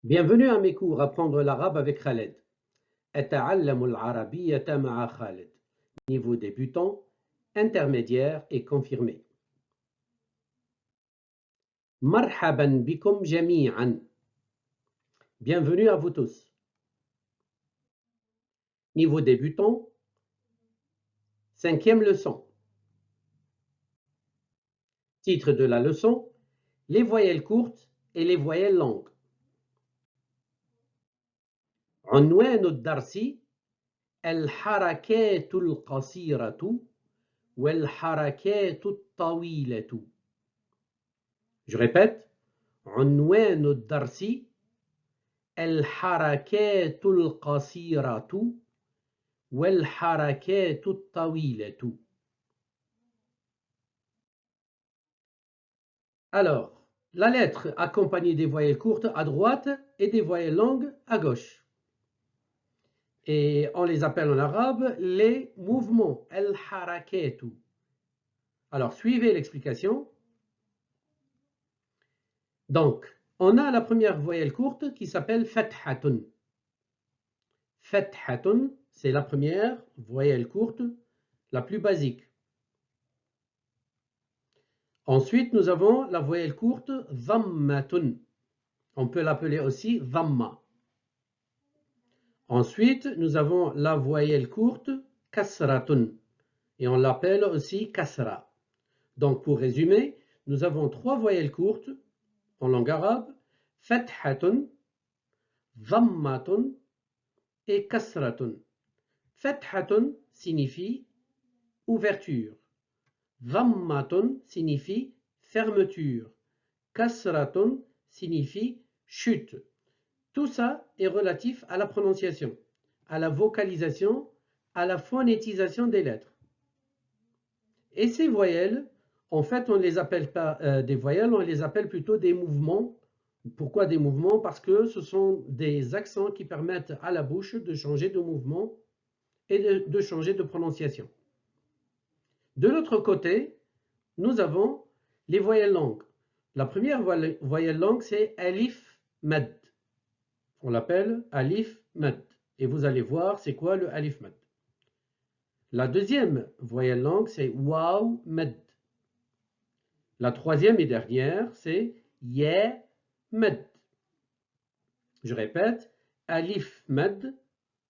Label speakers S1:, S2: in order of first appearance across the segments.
S1: Bienvenue à mes cours Apprendre l'arabe avec Khaled. أتعلم العربية مع خالد. Niveau débutant, intermédiaire et confirmé. مرحبا بكم جميعا. Bienvenue à vous tous. Niveau débutant, 5e leçon. Titre de la leçon, les voyelles courtes et les voyelles longues. عنوان الدرس الحركات القصيرة والحركات الطويلة. Je répète, عنوان الدرس الحركات القصيرة والحركات الطويلة. Alors, la lettre accompagnée des voyelles courtes à droite et des voyelles longues à gauche. Et on les appelle en arabe les mouvements, al-harakatu. Alors, suivez l'explication. Donc, on a la première voyelle courte qui s'appelle fathatun. Fathatun, c'est la première voyelle courte, la plus basique. Ensuite, nous avons la voyelle courte dhammatun. On peut l'appeler aussi dhamma. Ensuite, nous avons la voyelle courte kasratun. Et on l'appelle aussi kasra. Donc, pour résumer, nous avons trois voyelles courtes en langue arabe, fathatun, dhammatun et kasratun. Fathatun signifie ouverture. Dhammatun signifie fermeture. Kasratun signifie chute. Tout ça est relatif à la prononciation, à la vocalisation, à la phonétisation des lettres. Et ces voyelles, en fait, on ne les appelle pas des voyelles, on les appelle plutôt des mouvements. Pourquoi des mouvements? Parce que ce sont des accents qui permettent à la bouche de changer de mouvement et de changer de prononciation. De l'autre côté, nous avons les voyelles longues. La première voyelle longue, c'est alif mad. On l'appelle alif mad. Et vous allez voir c'est quoi le alif mad. La deuxième voyelle longue, c'est waw mad. La troisième et dernière, c'est ya mad. Je répète, alif mad,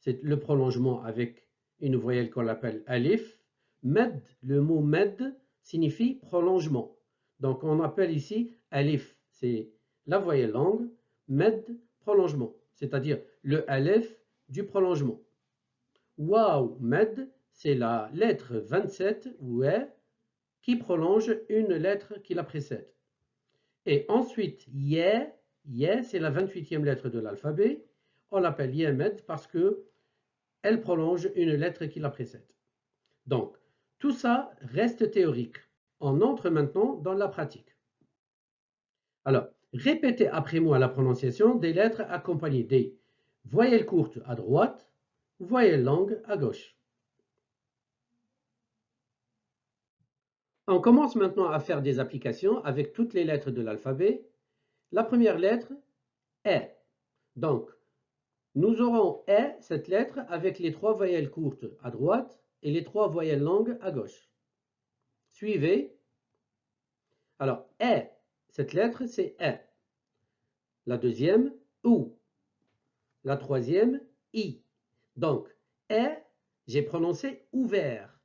S1: c'est le prolongement avec une voyelle qu'on appelle alif. Mad, le mot mad signifie prolongement. Donc on appelle ici alif, c'est la voyelle longue, mad, prolongement, c'est-à-dire le alif du prolongement. Waw mad, c'est la lettre 27 ou e qui prolonge une lettre qui la précède. Et ensuite, ya, c'est la 28e lettre de l'alphabet. On l'appelle ya mad parce que elle prolonge une lettre qui la précède. Donc, tout ça reste théorique. On entre maintenant dans la pratique. Alors, répétez après moi la prononciation des lettres accompagnées des voyelles courtes à droite, voyelles longues à gauche. On commence maintenant à faire des applications avec toutes les lettres de l'alphabet. La première lettre est. Donc, nous aurons cette lettre avec les trois voyelles courtes à droite et les trois voyelles longues à gauche. Suivez. Alors, cette lettre, c'est La deuxième, ou. La troisième, i. Donc, j'ai prononcé ouvert.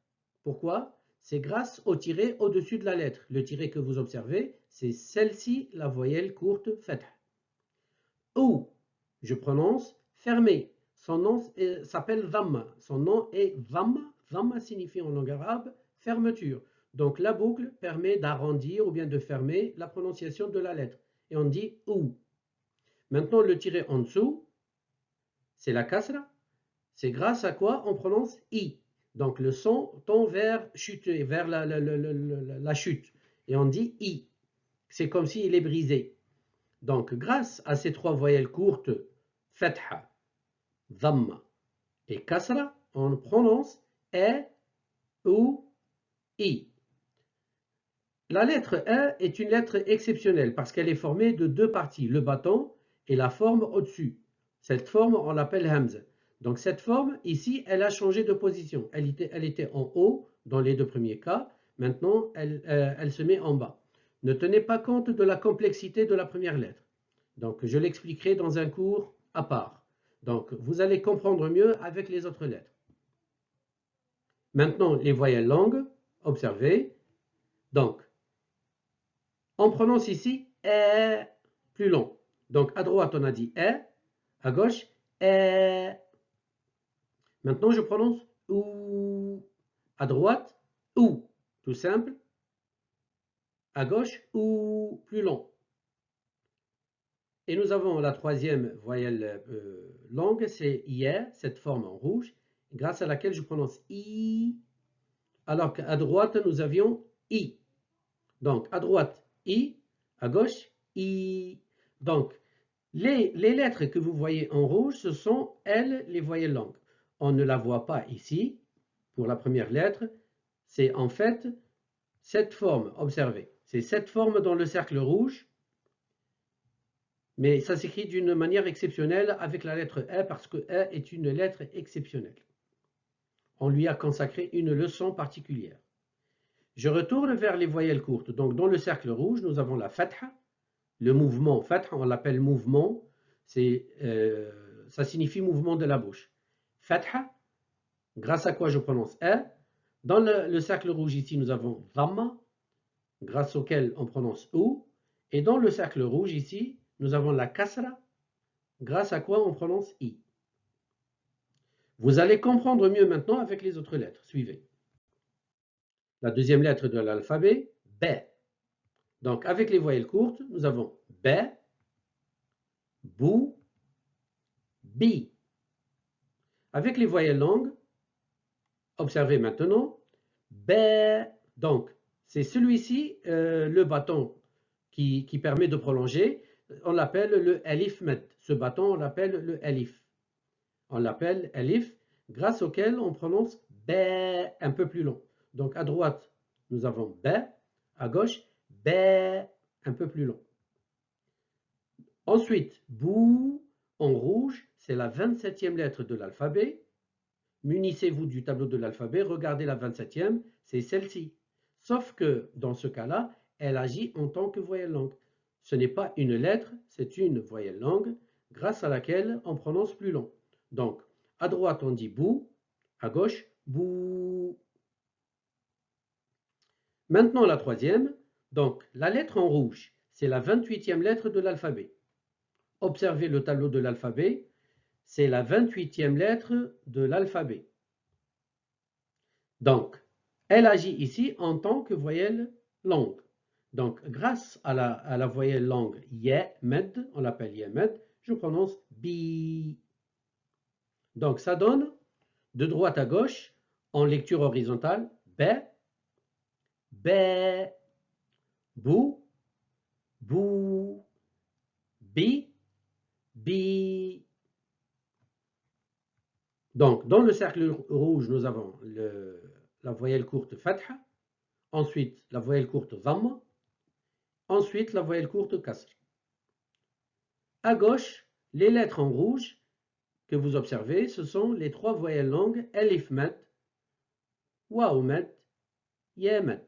S1: Pourquoi? C'est grâce au tiret au-dessus de la lettre. Le tiret que vous observez, c'est celle-ci, la voyelle courte fath. Ou, je prononce fermé. Son nom s'appelle dhamma. Son nom est dhamma. Dhamma signifie en langue arabe fermeture. Donc la boucle permet d'arrondir ou bien de fermer la prononciation de la lettre. Et on dit ou. Maintenant, le tiret en dessous, c'est la kasra. C'est grâce à quoi on prononce i. Donc le son tend vers chuter, vers la chute. Et on dit i. C'est comme s'il est brisé. Donc grâce à ces trois voyelles courtes, fatha, dhamma et kasra, on prononce e ou i. La lettre E est une lettre exceptionnelle parce qu'elle est formée de deux parties, le bâton et la forme au-dessus. Cette forme, on l'appelle hamza. Donc cette forme, ici, elle a changé de position. Elle était en haut dans les deux premiers cas. Maintenant, elle se met en bas. Ne tenez pas compte de la complexité de la première lettre. Donc je l'expliquerai dans un cours à part. Donc vous allez comprendre mieux avec les autres lettres. Maintenant, les voyelles longues, observez. Donc, on prononce ici E plus long. Donc à droite, on a dit E, à gauche, E. Maintenant, je prononce OU. À droite, OU. Tout simple. À gauche, OU plus long. Et nous avons la troisième voyelle longue, c'est IE, cette forme en rouge, grâce à laquelle je prononce I, alors qu'à droite, nous avions I. Donc, à droite, I, à gauche, I. Donc, les lettres que vous voyez en rouge, ce sont, elles, les voyelles longues. On ne la voit pas ici, pour la première lettre. C'est en fait cette forme, observez. C'est cette forme dans le cercle rouge, mais ça s'écrit d'une manière exceptionnelle avec la lettre E, parce que E est une lettre exceptionnelle. On lui a consacré une leçon particulière. Je retourne vers les voyelles courtes. Donc, dans le cercle rouge, nous avons la fatha. Le mouvement, fatha, on l'appelle mouvement. Ça signifie mouvement de la bouche. Fatha, grâce à quoi je prononce E. Dans le cercle rouge ici, nous avons dhamma, grâce auquel on prononce ou. Et dans le cercle rouge ici, nous avons la kasra, grâce à quoi on prononce i. Vous allez comprendre mieux maintenant avec les autres lettres. Suivez. La deuxième lettre de l'alphabet, B. Donc, avec les voyelles courtes, nous avons B, Bou, Bi. Avec les voyelles longues, observez maintenant, B. Donc, c'est celui-ci, le bâton qui permet de prolonger. On l'appelle le alif med. Ce bâton, on l'appelle le alif. On l'appelle alif, grâce auquel on prononce B un peu plus long. Donc, à droite, nous avons B, à gauche, B un peu plus long. Ensuite, Bou en rouge, c'est la 27e lettre de l'alphabet. Munissez-vous du tableau de l'alphabet, regardez la 27e, c'est celle-ci. Sauf que dans ce cas-là, elle agit en tant que voyelle longue. Ce n'est pas une lettre, c'est une voyelle longue, grâce à laquelle on prononce plus long. Donc, à droite, on dit Bou, à gauche, Bou. Maintenant, la troisième. Donc, la lettre en rouge, c'est la 28e lettre de l'alphabet. Observez le tableau de l'alphabet, c'est la 28e lettre de l'alphabet. Donc, elle agit ici en tant que voyelle longue. Donc, grâce à la voyelle longue Yemed, on l'appelle Yemed, je prononce Bi. Donc, ça donne de droite à gauche, en lecture horizontale, B, B, Bou, Bou, Bi, Bi. Donc, dans le cercle rouge, nous avons la voyelle courte Fatha, ensuite la voyelle courte Dhamma, ensuite la voyelle courte Kasr. À gauche, les lettres en rouge que vous observez, ce sont les trois voyelles longues Alif Med, Waw Med, Ya Med.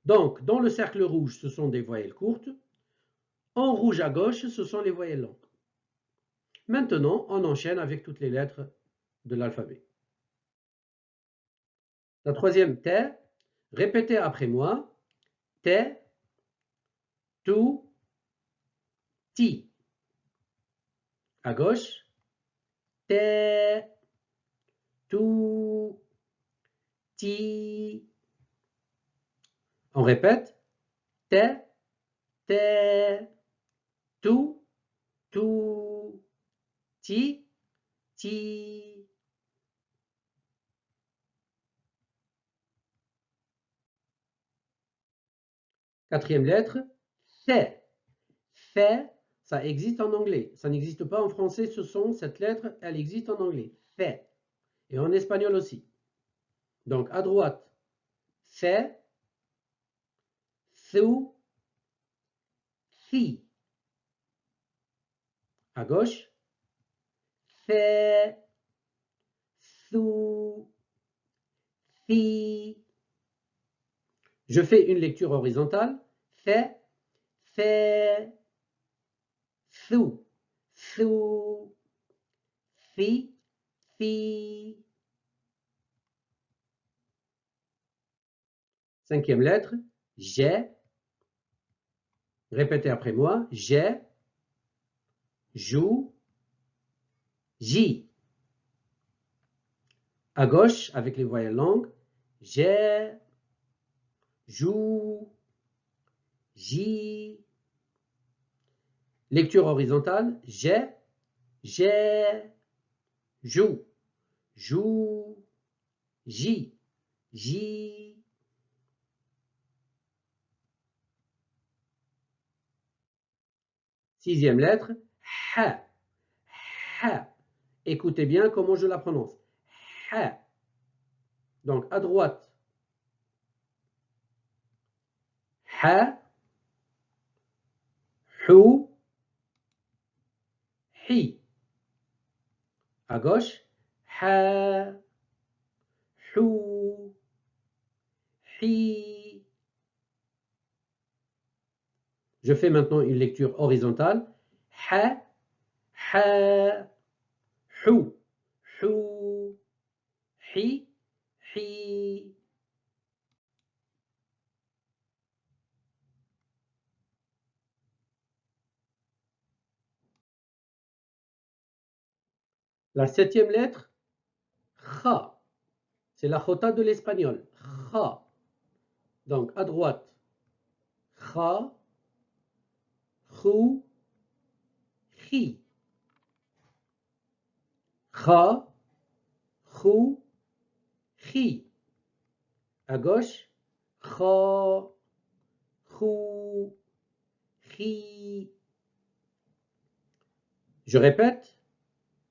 S1: Donc, dans le cercle rouge, ce sont des voyelles courtes. En rouge à gauche, ce sont les voyelles longues. Maintenant, on enchaîne avec toutes les lettres de l'alphabet. La troisième, T. Répétez après moi. T, Tu, Ti. À gauche. T, Tu, Ti. On répète. T, T, Tu, Tu, Ti, Ti. Quatrième lettre, F. F, ça existe en anglais. Ça n'existe pas en français, cette lettre, elle existe en anglais. F. Et en espagnol aussi. Donc, à droite, F, Thu, Thi. À gauche. Th, thu, thi. Je fais une lecture horizontale. Th, th, thu, thu, thi, thi. Cinquième lettre. J'ai. Répétez après moi. J'ai, joue, j'y. À gauche, avec les voyelles longues. J'ai, joue, j'y. Lecture horizontale. J'ai, joue, joue, j'y, j'y. Sixième lettre. Ha, ha. Écoutez bien comment je la prononce. Ha. Donc à droite. Ha, hou, hi. À gauche. Ha, hou, hi. Je fais maintenant une lecture horizontale. Ha, ha, hou, hou, hi, hi. La septième lettre, kha. C'est la jota de l'espagnol. Kha. Donc à droite, kha, khou, khi. Kha, khou, khi. À gauche, kha, khou, khi. Je répète,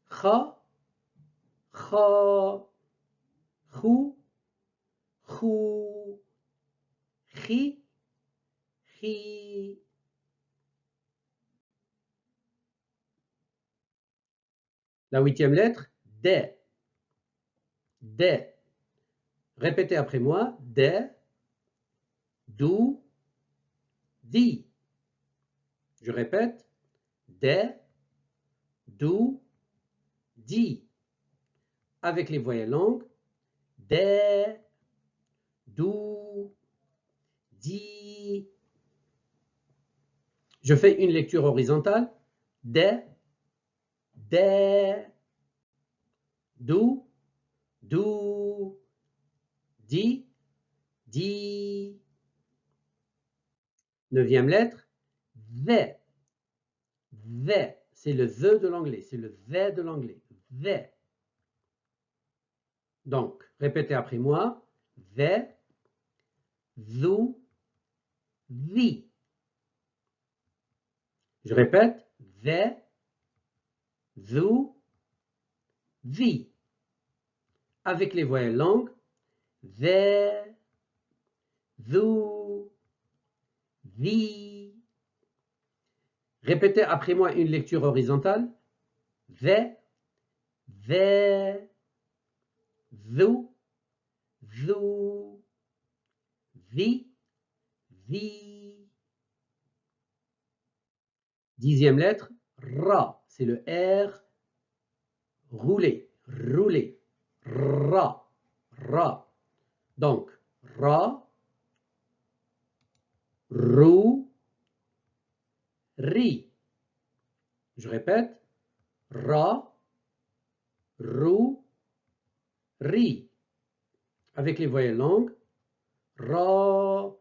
S1: kha, kha, khou, khou, khi, khi. La huitième lettre, de. De. Répétez après moi, de, dou, di. Je répète, de, dou, di. Avec les voyelles longues, de, dou, di. Je fais une lecture horizontale. De, dou, dou, di, di. Neuvième lettre, the. The, c'est le the de l'anglais, c'est le the de l'anglais. The. Donc, répétez après moi. The, thou, thee. Je répète. The, thou, thee. Avec les voyelles longues. The, thou, thee. Répétez après moi une lecture horizontale. The, thou, thou, thee, thee. Dixième lettre, ra. C'est le R roulé, roulé. Ra, ra. Donc, ra, rou, ri. Je répète, ra, rou, ri. Avec les voyelles longues, ra,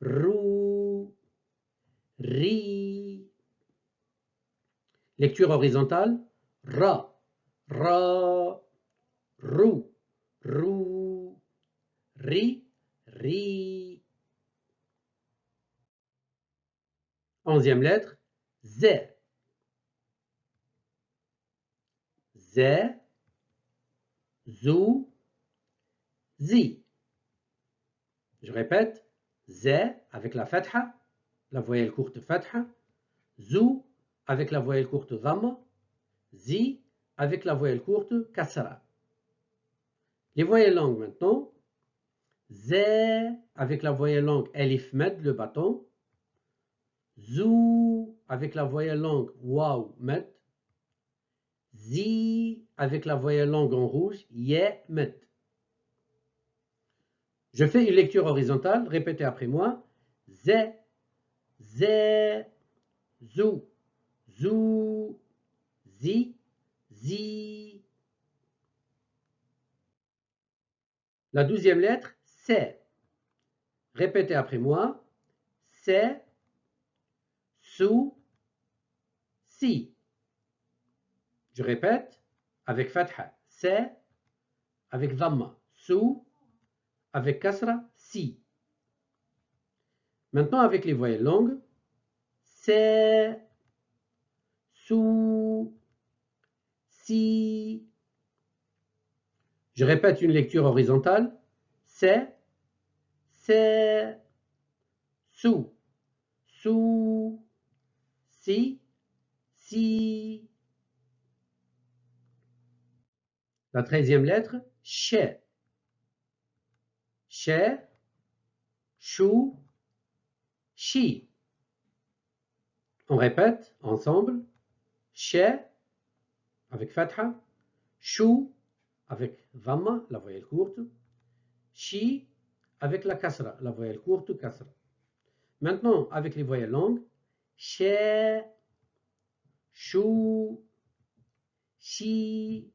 S1: rou, ri. Lecture horizontale, ra, ra, rou, rou, ri, ri. Onzième lettre, z. Z, zou, zi. Je répète, z avec la fatha, la voyelle courte fatha, zou avec la voyelle courte dhamma, zi avec la voyelle courte kasra. Les voyelles longues maintenant, zé avec la voyelle longue elif med, le bâton, zou avec la voyelle longue waw med, zi avec la voyelle longue en rouge ye med. Je fais une lecture horizontale, répétez après moi. Zé, zé, zou, zou, zi, zi. La 12e lettre, c'est. Répétez après moi. C'est, sou, si. Je répète avec fatha. C'est avec dhamma. Sou avec kasra. Si. Maintenant avec les voyelles longues. C'est, sou, si. Je répète une lecture horizontale. C'est, sou, sou, si, si. La 13e lettre, che, che, chou, chi. On répète ensemble. Che avec fatha, chou avec dhamma, la voyelle courte, chi avec la kasra, la voyelle courte kasra. Maintenant, avec les voyelles longues, che, chou, chi.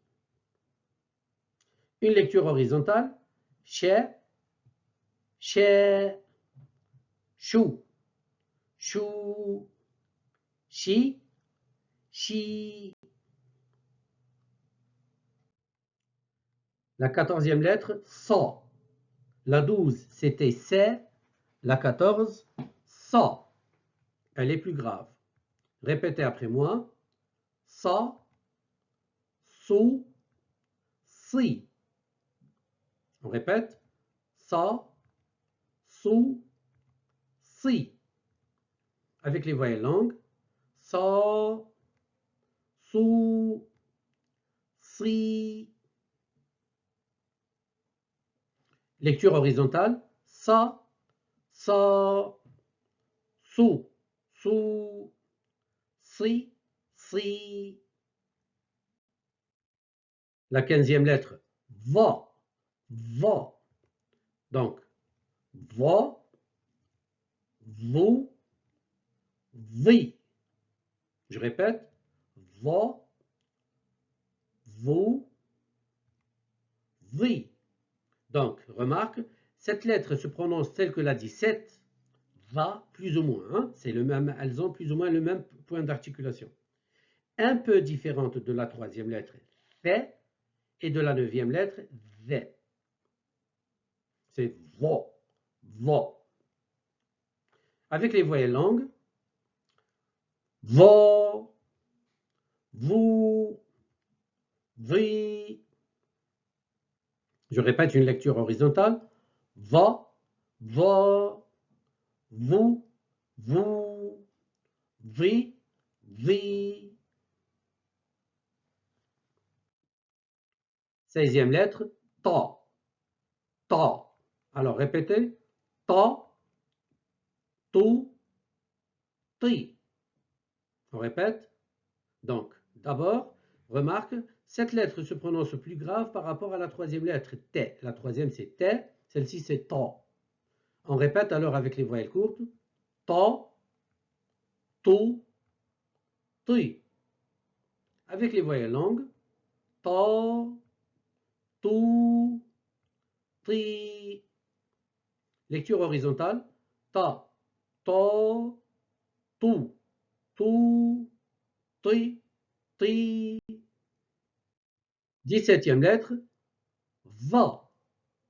S1: Une lecture horizontale, che, che, chou, chou, chi, chi. La 14e lettre, sa. La 12, c'était c'est. La 14, sa. Elle est plus grave. Répétez après moi. Sa, sou, si. On répète. Sa, sou, si. Avec les voyelles longues. Sa, sou, si. Lecture horizontale. Sa, sou, si, si. La 15e lettre. Va, va. Donc, va, vous, vi. Je répète, va, vous, vi. Donc, remarque, cette lettre se prononce telle que l'a dit 7, va, plus ou moins. Hein, c'est le même, elles ont plus ou moins le même point d'articulation. Un peu différente de la 3e lettre, fait, et de la 9e lettre, ve. C'est va, va. Avec les voyelles longues, va, vous, vi. Je répète une lecture horizontale. Va, vous, vi, vi. 16e lettre, ta, ta. Alors répétez. Ta, tu, ti. On répète. Donc, d'abord, remarque, cette lettre se prononce plus grave par rapport à la 3e lettre, t. La 3e, c'est t. Celle-ci, c'est ta. On répète alors avec les voyelles courtes. Ta, tu, ti. Avec les voyelles longues. Ta, tu, ti. Lecture horizontale. Ta, tu, ti, ti. 17e lettre. Va,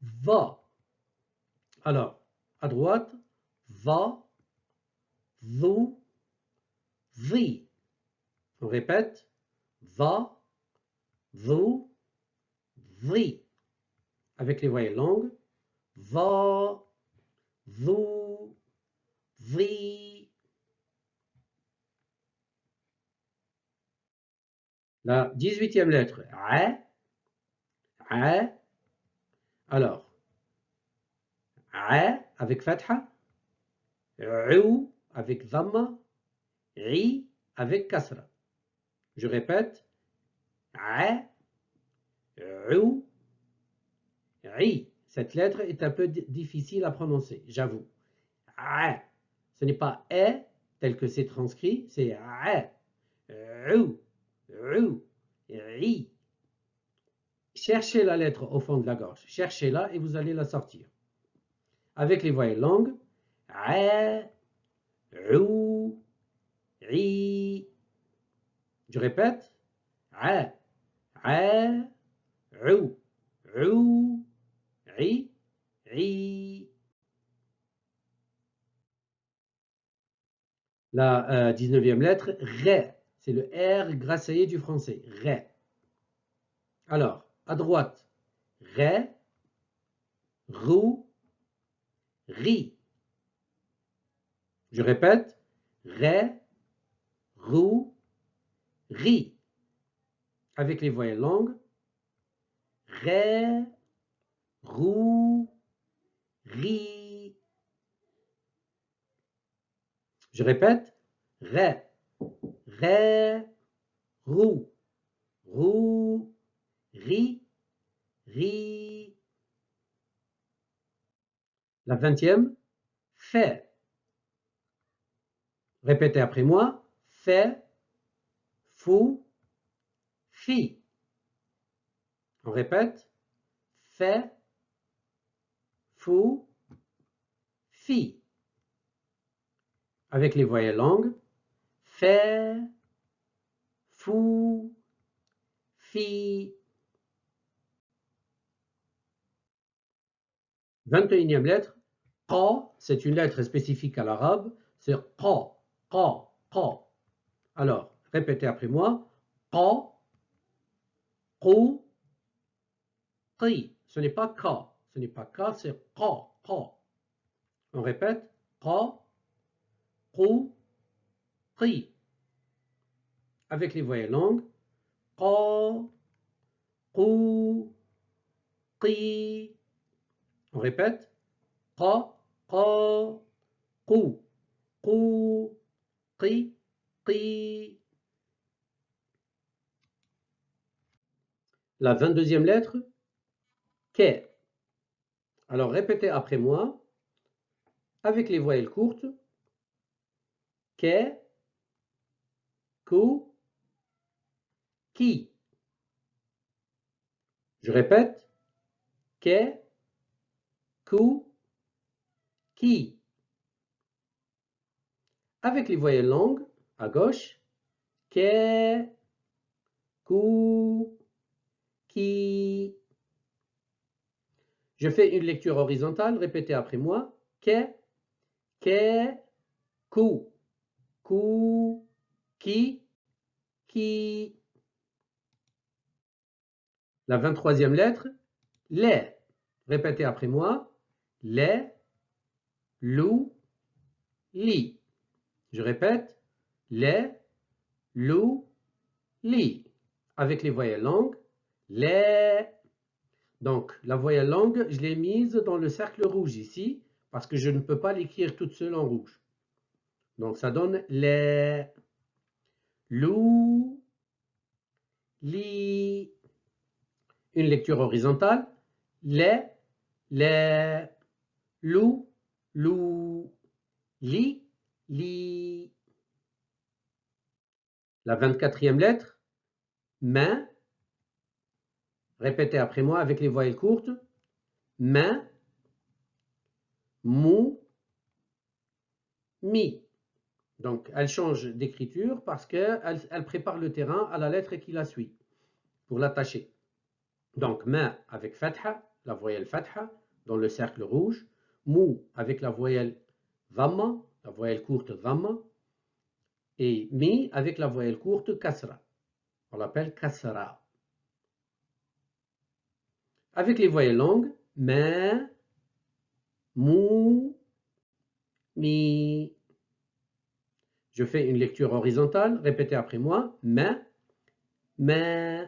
S1: va. Alors, à droite, va, vous, vi. On répète, va, vous, vi. Avec les voyelles longues, va, vous, vi. La 18e lettre, A, A. Alors, A avec fatha, U avec dhamma, I avec kasra. Je répète, A, U, I. Cette lettre est un peu difficile à prononcer, j'avoue. A. Ce n'est pas E tel que c'est transcrit, c'est A. U, U, I. Cherchez la lettre au fond de la gorge. Cherchez-la et vous allez la sortir. Avec les voyelles longues, A, U, I. Je répète, A, A, U, U, I, I. La 19e lettre, Ré. C'est le R grasseyé du français. Ré. Alors, à droite, Ré, Rou, Ri. Je répète, Ré, Rou, Ri. Avec les voyelles longues, Ré, Rou, Ri. Je répète, Ré, Ré, Rou, Rou, Ri, Ri. La 20e, Fait. Répétez après moi, Fait, Fou, Fi. On répète, Fait, Fou, Fi. Avec les voyelles longues, Fait, Fou, Fi. 21e lettre, Qa, c'est une lettre spécifique à l'arabe, c'est Qa, Qa, Qa. Alors, répétez après moi, Qa, Qu, Qi. Ce n'est pas Ka, ce n'est pas Ka, c'est Qa, Qa. On répète, Qa, Qu, Qi. Avec les voyelles longues, Qa, Qu, Qi. On répète, Qa, Qa, Qu, Qu, Qi, Qi. La 22e lettre, Ke. Alors répétez après moi, avec les voyelles courtes, Ke, Ku, Ki. Je répète, Ke, Ku, Ki. Avec les voyelles longues, à gauche, Ke, Ku, Ki. Je fais une lecture horizontale, répétez après moi, Ke, Ku, Ku, Ki, Ki. La 23e lettre, Les. Répétez après moi, Les, Lou, Li. Je répète, Les, Lou, Li. Avec les voyelles longues, Les. Donc, la voyelle longue, je l'ai mise dans le cercle rouge ici, parce que je ne peux pas l'écrire toute seule en rouge. Donc, ça donne Les, Lou, Li. Une lecture horizontale, Les, Lou, Lou, Li, Li. La 24e lettre, Main. Répétez après moi avec les voyelles courtes. Main, Mou, Mi. Donc, elle change d'écriture parce qu'elle prépare le terrain à la lettre qui la suit pour l'attacher. Donc, main avec fatha, la voyelle fatha, dans le cercle rouge. Mou avec la voyelle dhamma, la voyelle courte dhamma. Et mi avec la voyelle courte kasra. On l'appelle kasra. Avec les voyelles longues, main, mou, mi. Je fais une lecture horizontale. Répétez après moi. Main, ma,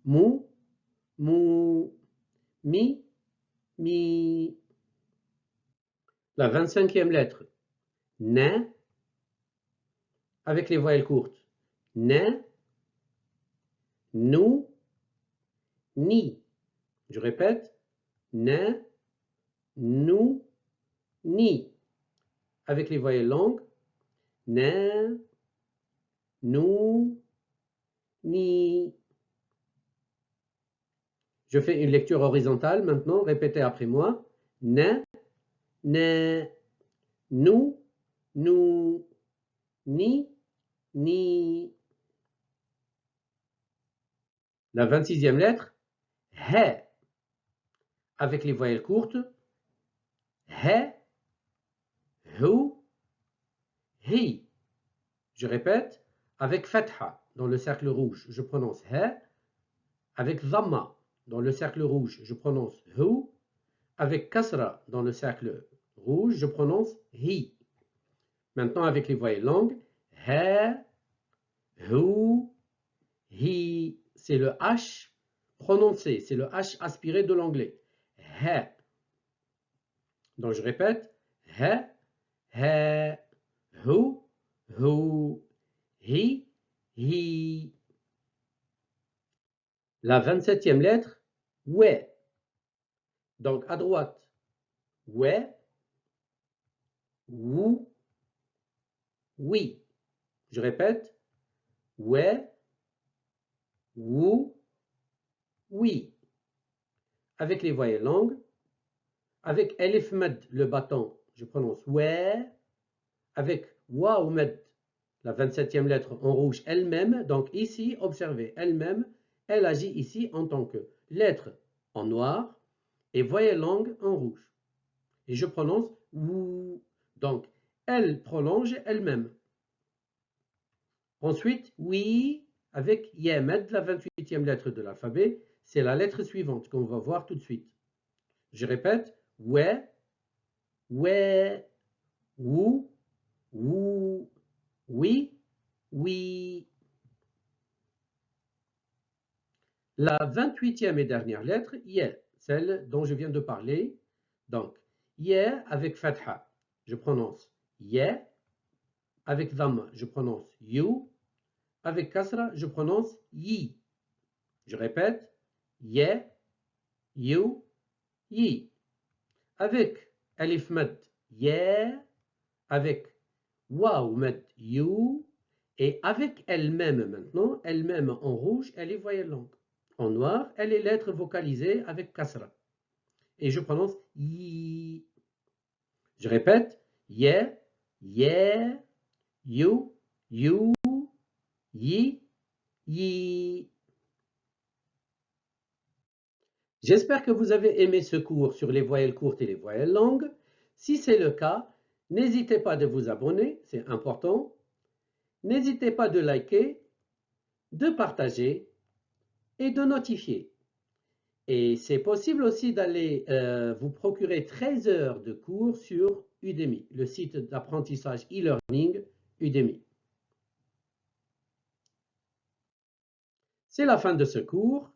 S1: mou, mou, mi, mi. La 25e lettre, na, avec les voyelles courtes. Na, nou, ni. Je répète, na, nou, ni. Avec les voyelles longues, na, nou, ni. Je fais une lecture horizontale maintenant, répétez après moi. Na, na, nou, nou, ni, ni. La 26e lettre, he, avec les voyelles courtes. He, hu, hi. Je répète, avec fatha dans le cercle rouge, je prononce he. Avec dhamma dans le cercle rouge, je prononce hu. Avec kasra dans le cercle rouge, je prononce hi. Maintenant, avec les voyelles longues, he, hu, hi. C'est le H prononcé, c'est le H aspiré de l'anglais. He. Donc, je répète, he, he, hu, hu, hi, hi. La 27e lettre, ouais. Donc, à droite, ouais, wou, oui. Je répète, ouais, wou, oui. Avec les voyelles longues, avec elif med, le bâton, je prononce ouais. Avec waouh med, la 27e lettre en rouge elle-même. Donc ici, observez, elle-même, elle agit ici en tant que lettre en noir et voyelle longue en rouge. Et je prononce wou. Donc, elle prolonge elle-même. Ensuite, oui, avec Yemed, la 28e lettre de l'alphabet, c'est la lettre suivante qu'on va voir tout de suite. Je répète, ouais, ouais, wou, wou, oui, oui. La 28e et dernière lettre, Ye, celle dont je viens de parler. Donc, Ye avec Fatha, je prononce Ye. Avec Dhamma, je prononce You. Avec Kasra, je prononce Yi. Je répète, Ye, You, Yi. Avec Alif Mad, Ye. Avec Waouh Mad, You. Et avec elle-même maintenant, elle-même en rouge, elle est voyelle longue. En noir, elle est lettre vocalisée avec Kasra. Et je prononce Yi. Je répète, Ye, Ye, You, You, Yi, Yi. J'espère que vous avez aimé ce cours sur les voyelles courtes et les voyelles longues. Si c'est le cas, n'hésitez pas de vous abonner, c'est important. N'hésitez pas de liker, de partager et de notifier. Et c'est possible aussi d'aller vous procurer 13 heures de cours sur Udemy, le site d'apprentissage e-learning Udemy. C'est la fin de ce cours.